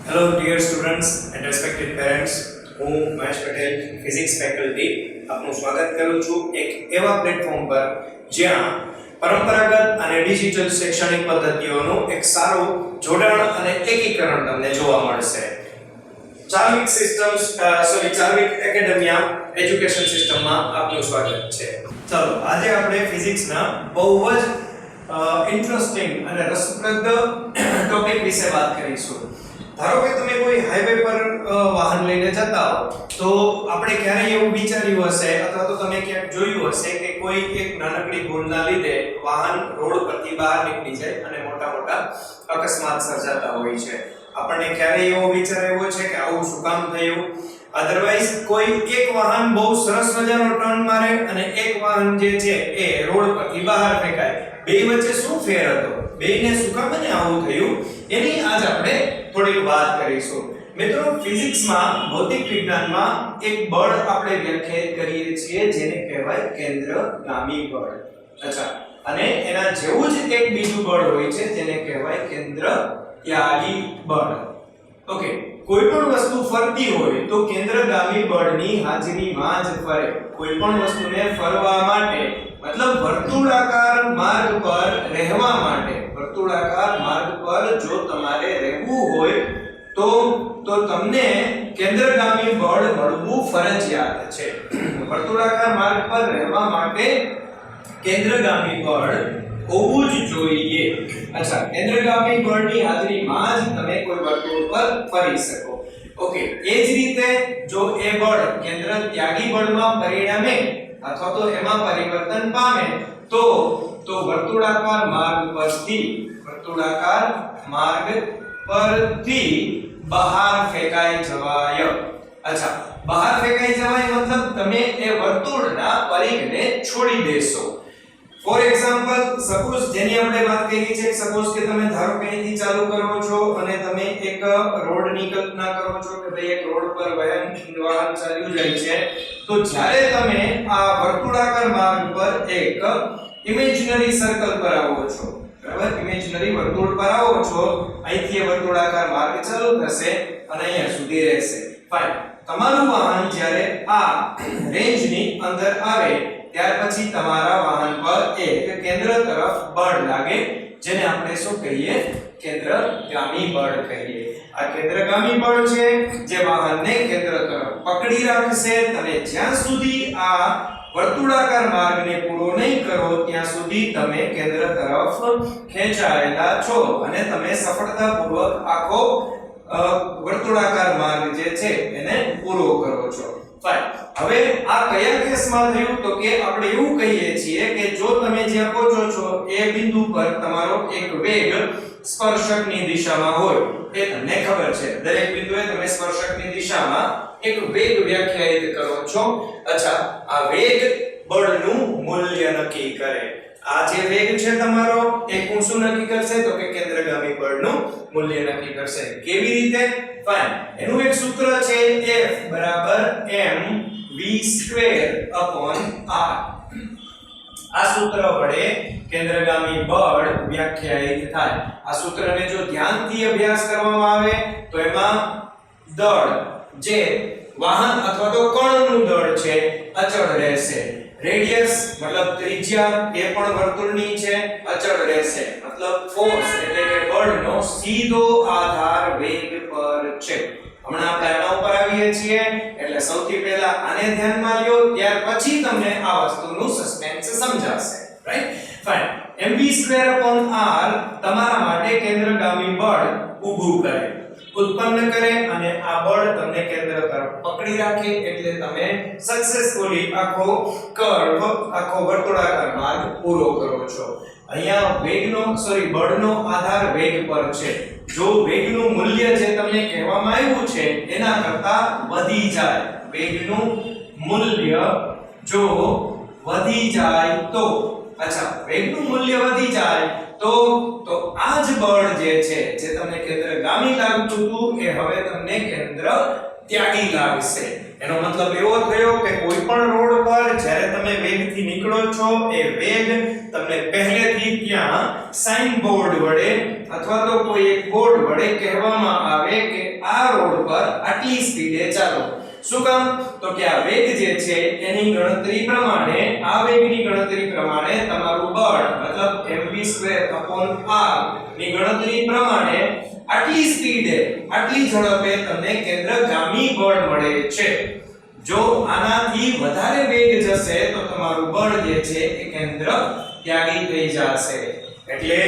Hello dear students and respected parents. હું Mahesh Patel physics faculty આપનું સ્વાગત કરું છું એક એવા પ્લેટફોર્મ પર જ્યાં પરંપરાગત અને ડિજિટલ શૈક્ષણિક પદ્ધતિઓનું એક સારું જોડાણ અને એકીકરણ તમને જોવા મળશે. ચાર્વિક એકેડેમિયા એજ્યુકેશન સિસ્ટમમાં આપનું સ્વાગત છે. ચાલો આજે આપણે ફિઝિક્સના બહુ જ ઇન્ટરેસ્ટિંગ અને રસપ્રદ ટોપિક વિશે વાત કરીશું. ધારો કે તમે કોઈ હાઈવે પર વાહન લઈને જતા હો તો આપણે ક્યારેય એવું વિચાર્યું હશે અથવા તો તમે ક્યાંક જોયું હશે કે કોઈ એક નાનકડી ભૂલના લીધે વાહન રોડ પરથી બહાર નીકળી જાય અને મોટા અકસ્માત સર્જાતા હોય છે. આપણને ક્યારેય એવો વિચાર આવ્યો છે કે આવું શું કામ થયું? અધરવાઇઝ કોઈ એક વાહન બહુ સરસ મજાનો ટર્ન મારે અને એક વાહન જે છે એ રોડ પરથી બહાર ફેંકાય, બે વચ્ચે શું ફેર હતો? બેને શું કામ અને આવું થયું એની આજ આપણે થોડી વાત કરીશું. મિત્રો, ફિઝિક્સમાં ભૌતિક વિજ્ઞાનમાં એક બળ આપણે વ્યાખ્યાયિત કરીએ છીએ જેને કહેવાય કેન્દ્રગામી બળ. અચ્છા, અને એના જેવું જ એક બીજું બળ હોય છે જેને કહેવાય કેન્દ્રત્યાગી બળ. ઓકે, કોઈ પણ વસ્તુ ફરતી હોય તો કેન્દ્રગામી બળની હાજરીમાં જ ફરે. કોઈ પણ વસ્તુને ફરવા માટે મતલબ વર્તુળાકાર માર્ગ પર રહેવા માટે, વર્તુળાકાર માર્ગ પર જો તમારે રહેવું હોય તો તમને કેન્દ્રગામી બળ મળવું ફરજિયાત છે. વર્તુળાકાર માર્ગ પર રહેવા માટે કેન્દ્રગામી બળ હોવું જ જોઈએ. અચ્છા, કેન્દ્રગામી બળની હાજરીમાં જ તમે કોઈ વર્તુળ પર ફરી શકો. ઓકે, એ જ રીતે જો એ બળ કેન્દ્રત્યાગી બળમાં પરિણમે અથવા તો એમાં પરિવર્તન પામે તો વર્તુળાકાર માર્ગ પરથી બહાર ફેંકાઈ જવાય. અચ્છા, બહાર ફેંકાઈ જવાય મતલબ તમે એ વર્તુળના પરિઘને છોડી દેશો. ફોર એક્ઝામ્પલ, સપોઝ જેની આપણે વાત કરી છે, સપોઝ કે તમે ધારો કે અહીંથી ચાલુ કરો છો અને તમે એક રોડની કલ્પના કરો છો કે ભાઈ એક રોડ પર વાહન ચાલ્યું જાય છે, તો જ્યારે તમે આ વર્તુળાકાર માર્ગ પર એક ઇમેજિનરી સર્કલ પર આવો છો, બરાબર, ઇમેજિનરી વર્તુળ પર આવો છો, અહીંથી એ વર્તુળાકાર માર્ગ ચાલુ થશે અને અહીંયા સુધી રહેશે. ફાઇન. તમારું વાહન જ્યારે આ રેન્જની અંદર આવે ત્યાર પછી તમારા વાહન પર એક કેન્દ્ર તરફ બળ લાગે જેને આપણે શું કહીએ? કેન્દ્રગામી બળ કહીએ. આ કેન્દ્રગામી બળ છે જે વાહનને કેન્દ્ર તરફ પકડી રાખશે. તમે જ્યાં સુધી આ વર્તુળાકાર માર્ગને પૂરો નહીં કરો ત્યાં સુધી તમે કેન્દ્ર તરફ ખેંચાયેલા છો અને તમે સફળતાપૂર્વક આખો વર્તુળાકાર માર્ગ જે છે એને પૂરો કરો છો. ફાઇન. હવે આ કયા કેસમાં થયું? તો કે આપણે એવું કહીએ છીએ કે જો તમે જ્યાં પહોંચો છો એ બિંદુ પર તમારો એક વેગ સ્પર્શકની દિશામાં હોય, એ તમને ખબર છે, દરેક બિંદુએ તમે સ્પર્શકની દિશામાં એક વેગ વ્યાખ્યાયિત કરો છો. અચ્છા, આ વેગ બળનું મૂલ્ય નક્કી કરે. આ જે વેગ છે તમારો એ શું નક્કી કરશે? તો કે કેન્દ્રગામી બળનું મૂલ્ય નક્કી કરશે. કેવી રીતે? ફાઇન. એનું એક સૂત્ર છે F = mv²/r. આ સૂત્ર વડે કેન્દ્રગામી બળ વ્યાખ્યાયિત થાય. આ સૂત્રને જો ધ્યાનથી અભ્યાસ કરવામાં આવે તો એમાં દળ જે વાહન અથવા તો કણનું દળ છે અચળ રહેશે. રેડિયસ મતલબ ત્રિજ્યા એ પણ વર્તુળની છે, અચળ રહેશે. મતલબ ફોર્સ એટલે કે બળનો સીધો આધાર વેગ પર છે. હમણાં આપણે આના ઉપર આવીએ છીએ એટલે સૌથી પહેલા આને ધ્યાનમાં લ્યો, ત્યાર પછી તમને આ વસ્તુનું સસ્પેન્સ સમજાશે. રાઈટ? ફાઇન. mv²/r તમારા માટે કેન્દ્રગામી બળ ઊભું કરે, ઉત્પન્ન કરે અને આ બળ તમને કેન્દ્ર તરફ પકડી રાખે એટલે તમે સક્સેસફુલી આખો વર્તુળાકાર માર્ગ પૂરો કરો છો. અહીંયા બળનો આધાર વેગ પર છે. જો વેગનું મૂલ્ય જે તમને કહેવામાં આવ્યું છે એના કરતા વધી જાય, વેગનું મૂલ્ય જો વધી જાય તો, અચ્છા, વેગનું મૂલ્ય વધી જાય તો આ જ બળ જે છે જે તમને કેન્દ્રગામી લાગતું હતું એ હવે તમને કેન્દ્ર ત્યાગી લાગશે. એનો મતલબ એવો થયો કે કોઈ પણ રોડ પર જ્યારે તમે વેગથી નીકળો છો એ વેગ તમને પહેલેથી ત્યાં સાઇન બોર્ડ વડે અથવા તો કોઈ એક બોર્ડ વડે કહેવામાં આવે કે આ રોડ પર આટલી સ્પીડે ચાલો. શું કામ? તો કે આ વેગ જે છે એની ગણતરી પ્રમાણે, આ વેગની ગણતરી પ્રમાણે તમારું બળ મતલબ mv²/r ની ગણતરી પ્રમાણે આટલી સ્પીડે, આટલી ઝડપે તમને કેન્દ્રગામી બળ મળે છે. જો આનાથી વધારે વેગ જશે તો તમારું બળ જે છે એ કેન્દ્ર ત્યાગી થઈ જશે. એટલે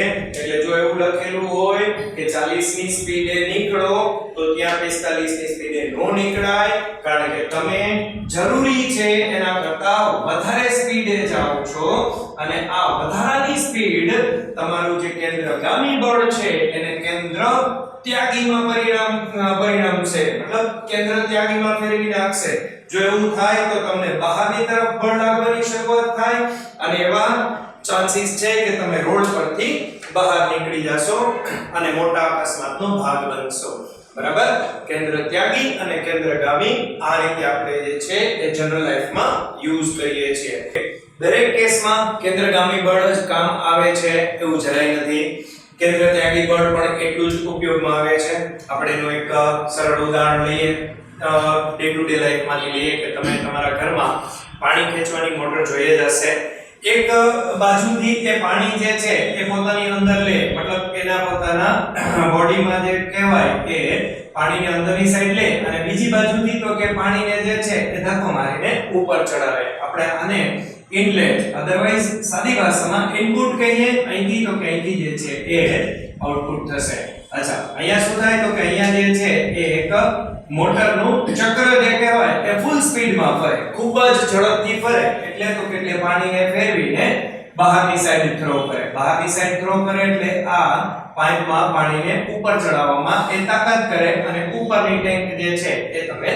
જો એવું લખેલું હોય કે 40 ની સ્પીડે નીકળો તો ત્યાં 45 ની સ્પીડે નો નીકળાય, કારણ કે તમે જરૂરી છે એના કરતા વધારે સ્પીડે જાઓ છો અને આ વધારાની સ્પીડ તમારું જે કેન્દ્રગામી બળ છે એને કેન્દ્ર ત્યાગીમાં પરિણમશે, મતલબ કેન્દ્ર ત્યાગીમાં ફેરવી નાખશે. જો એવું થાય તો તમને બહારની તરફ બળ લાગવાની શરૂઆત થાય અને એવા ચાન્સીસ છે કે તમે રોડ પરથી બહાર નીકળી જશો અને મોટા અકસ્માતનો ભાગ બનશો. બરાબર? કેન્દ્ર ત્યાગી અને કેન્દ્રગામી આ રીતે આપણે જે છે એ જનરલ લાઈફમાં યુઝ કરીએ છીએ. દરેક કેસમાં કેન્દ્રગામી બળ જ કામ આવે છે એવું જરાય નથી. કેન્દ્ર ત્યાગી બળ પણ એટલું જ ઉપયોગમાં આવે છે. આપણે એનું એક સરળ ઉદાહરણ લઈએ, ડે ટુ ડે લાઈફમાંથી લઈએ કે તમે તમારા ઘરમાં પાણી ખેંચવાની મોટર જોઈએ જ હશે. એક બાજુથી એ પાણી જે છે એ પોતાની અંદર લે, મતલબ એના પોતાના બોડીમાં જે કહેવાય કે પાણીની અંદરની સાઈડ લે અને બીજી બાજુથી તો કે પાણીને જે છે એ ધક્કો મારીને ઉપર ચડાવે. આપણે આને ઇનલેટ, અધરવાઇઝ સાદી ભાષામાં ઇનપુટ કહીએ. અહીંથી તો કે અહીંથી જે છે એ આઉટપુટ થશે. અચ્છા, અહીંયા શું થાય તો કે અહીંયા જે છે એ એક મોટરનું ચક્ર જે કહેવાય એ ફૂલ સ્પીડમાં ફરે, ખૂબ જ ઝડપથી ફરે. એટલે તો કે પાણીને ફેરવીને બહારની સાઈડ થ્રો કરે. બહારની સાઈડ થ્રો કરે એટલે આ પાઇપમાં પાણીને ઉપર ચડાવવામાં એ તાકાત કરે અને ઉપરની ટેન્ક જે છે એ તમે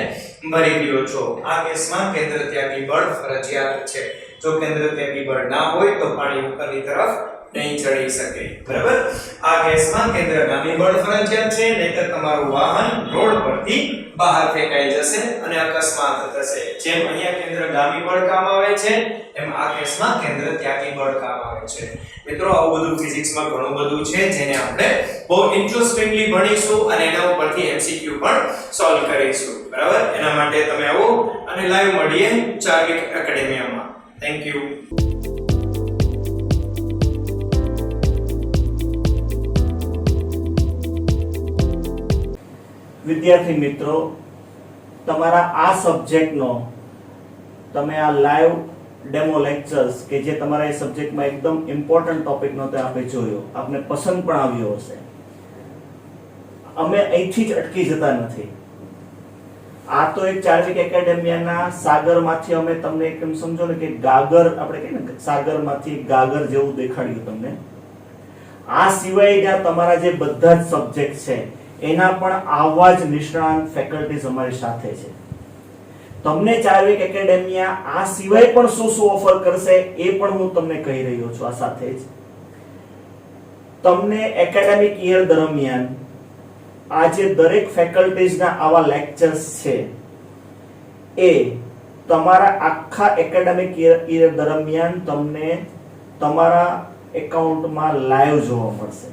ભરી લ્યો છો. આ કેસમાં કેન્દ્ર ત્યાગી બળ ફરજિયાત છે. જો કેન્દ્ર ત્યાગી બળ ના હોય તો પાણી ઉપરની તરફ નહીં ચડી શકે. બરાબર? આ કેસમાં કેન્દ્રગામી બળ ફરજિયાત છે, નહીંતર તમારું વાહન રોડ પરથી બહાર ફેંકાઈ જશે અને અકસ્માત થશે. જેમ અહીંયા કેન્દ્રગામી બળ કામ આવે છે એમ આ કેસમાં કેન્દ્ર ત્યાગી બળ કામ આવે છે. મિત્રો, આવું બધું ફિઝિક્સમાં ઘણું બધું છે જેને આપણે બહુ ઇન્ટરેસ્ટિંગલી ભણીશું અને એના ઉપરથી એમસીક્યુ પણ સોલ્વ કરીશું. બરાબર? એના માટે તમે આવો અને લાઈવ મળીએ ચાર્વિક એકેડેમિયામાં. Thank you. વિદ્યાર્થી મિત્રો, તમારા આ સબ્જેક્ટનો તમે આ લાઈવ ડેમો લેક્ચર્સ કે જે તમારા એ સબ્જેક્ટમાં એકદમ ઇમ્પોર્ટન્ટ ટોપિકનો તે આપણે જોયો, આપને પસંદ પણ આવ્યો હશે. અમે અહીંથી જ અટકી જતા નથી. આ તો એક ચાર્વિક એકેડેમિયાના સાગરમાંથી અમે તમને એકમ સમજો ને કે ગાગર, આપણે કહીએ ને સાગરમાંથી ગાગર જેવું દેખાડ્યું તમને. આ સિવાયના તમારા જે બધા જ સબ્જેક્ટ છે એના પણ આવા જ નિષ્ણાંત ફેકલ્ટીઝ અમારી સાથે છે. તમને ચાર્વિક એકેડેમિયા આ સિવાય પણ શું શું ઓફર કરશે એ પણ હું તમને કહી રહ્યો છું. આ સાથે જ તમને એકેડેમિક યર દરમિયાન આ જે દરેક ફેકલ્ટીઝના આવા લેક્ચર્સ છે એ તમારા આખા એકેડેમિક યર દરમિયાન તમને તમારા એકાઉન્ટમાં લાઈવ જોવા મળશે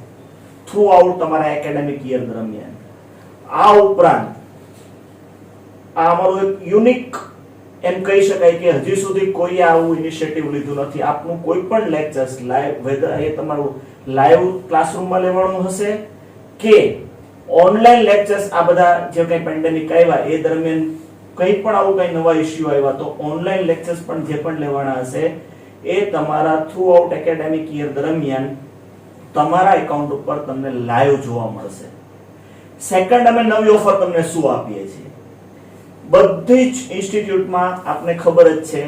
થ્રુ આઉટ તમારા એકેડેમિક યર દરમિયાન. આ ઉપરાંત આ અમારું એક યુનિક એમ કહી શકાય કે હજી સુધી કોઈએ આવું ઇનિશિયેટિવ લીધું નથી. આપનું કોઈ પણ લેક્ચર્સ લાઈવ, વેધર એ તમારું લાઈવ ક્લાસરૂમમાં લેવાનું હશે કે ઓનલાઈન લેક્ચર્સ, આ બધા જે કંઈ પેન્ડેમિક આવ્યા એ દરમિયાન કંઈ પણ આવું કંઈ નવા ઇશ્યુ આવ્યા તો ઓનલાઈન લેક્ચર્સ પણ જે પણ લેવાના હશે એ તમારા થ્રુ આઉટ એકેડેમિક યર દરમિયાન તમારા એકાઉન્ટ ઉપર તમને લાઈવ જોવા મળશે. સેકન્ડ, અમે નવી ઓફર તમને શું આપીએ છીએ? બધી જ ઇન્સ્ટિટ્યૂટમાં આપને ખબર જ છે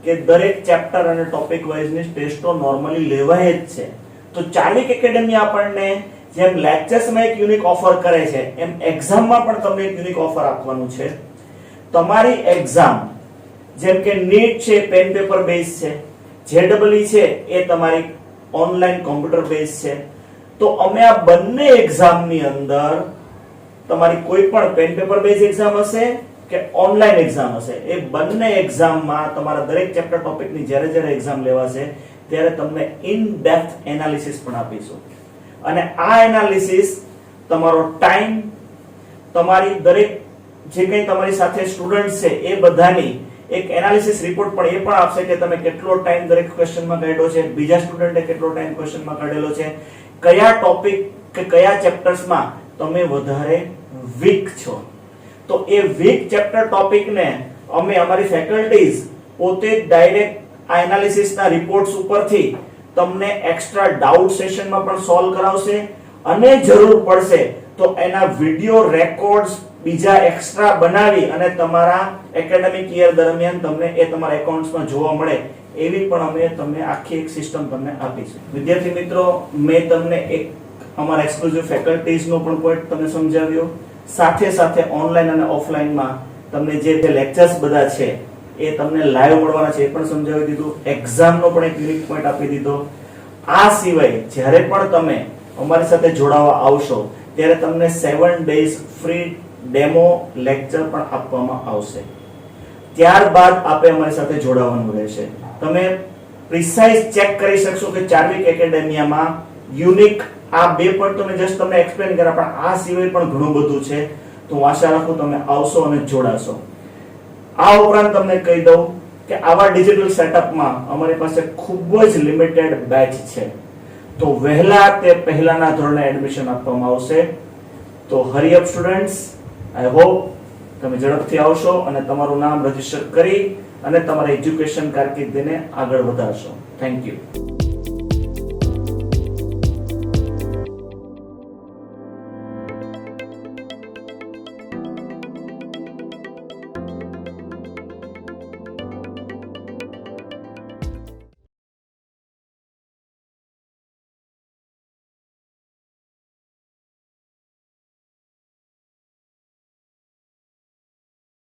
કે દરેક ચેપ્ટર અને ટોપિક વાઇઝની ટેસ્ટો નોર્મલી લેવાય જ છે. તો ચાર્વિક એકેડેમી આપણને જેમ લેક્ચર્સમાં એક યુનિક ઓફર કરે છે એમ એક્ઝામમાં પણ તમને એક યુનિક ઓફર આપવાનું છે. તમારી એક્ઝામ જેમ કે નીટ છે પેન પેપર બેઝ છે, જેડબલઈ છે એ તમારી ઓનલાઈન કોમ્પ્યુટર બેઝ છે. તો અમે આ બંને એક્ઝામની અંદર તમારી કોઈ પણ પેન પેપર બેઝ એક્ઝામ હશે કે ઓનલાઈન એક્ઝામ હશે, એ બંને એક્ઝામમાં તમારા દરેક ચેપ્ટર ટોપિકની જ્યારે જ્યારે એક્ઝામ લેવાશે ત્યારે તમને ઇન ડેપ્થ એનાલિસિસ પણ આપીશું. અને આ એનાલિસિસ તમારો ટાઈમ, તમારી દરેક જે કંઈ તમારી સાથે સ્ટુડન્ટ છે એ બધાની એક એનાલિસિસ રિપોર્ટ પણ એ પણ આપશે કે તમે કેટલો ટાઈમ દરેક ક્વેશ્ચનમાં કાઢ્યો છે, બીજા સ્ટુડન્ટે કેટલો ટાઈમ ક્વેશ્ચનમાં કાઢેલો છે, કયા ટોપિક કે કયા ચેપ્ટર્સમાં તમે વધારે વીક છો. તો એ વીક ચેપ્ટર ટોપિકને અમે અમારી ફેકલ્ટીઝ પોતે જ ડાયરેક્ટ આ એનાલિસિસના રિપોર્ટ્સ ઉપરથી તમને એક્સ્ટ્રા ડાઉટ સેશનમાં પણ સોલ્વ કરાવશે અને જરૂર પડશે તો એના વિડિયો રેકોર્ડ્સ બીજા એક્સ્ટ્રા બનાવી અને તમારા એકેડેમિક યર દરમિયાન તમને એ તમારા એકાઉન્ટ્સમાં જોવા મળે એવી પણ અમે તમને આખી એક સિસ્ટમ તમને આપીશું. વિદ્યાર્થી મિત્રો, મેં તમને એક અમારા એક્સક્લુઝિવ ફેકલ્ટીઝનો પણ પોઈન્ટ તમને સમજાવ્યો, સાથે સાથે ઓનલાઈન અને ઓફલાઈનમાં તમને જે લેક્ચર્સ બધા છે એ તમને લાઈવ મળવાના છે એ પણ સમજાવી દીધું, એક્ઝામનો પણ એક યુનિક પોઈન્ટ આપી દીધો. આ સિવાય જ્યારે પણ તમે અમારી સાથે જોડાવા આવશો ત્યારે તમને 7 ડેઝ ફ્રી ડેમો લેક્ચર પણ આપવામાં આવશે. ત્યારબાદ આપે અમારી સાથે જોડાવાનું રહેશે. તમે પ્રિસાઇઝ ચેક કરી શકશો કે ચાર્વિક એકેડેમિયામાં યુનિક આ બે પોઈન્ટ તો મેં જસ્ટ તમને એક્સપ્લેન કર્યા, પણ આ સિવાય પણ ઘણું બધું છે. તો હું આશા રાખું તમે આવશો અને જોડાશો. આ ઉપરાંત તમને કહી દઉં કે આવા ડિજિટલ સેટઅપમાં અમારી પાસે ખૂબ જ લિમિટેડ બેચ છે. તો વહેલા તે પહેલાના ધોરણે એડમિશન આપવામાં આવશે. તો હરી અપ સ્ટુડન્ટ્સ, આઈ હોપ તમે ઝડપથી આવશો અને તમારું નામ રજીસ્ટર કરી અને તમારા એજ્યુકેશન કારકિર્દીને આગળ વધારશો. Thank you.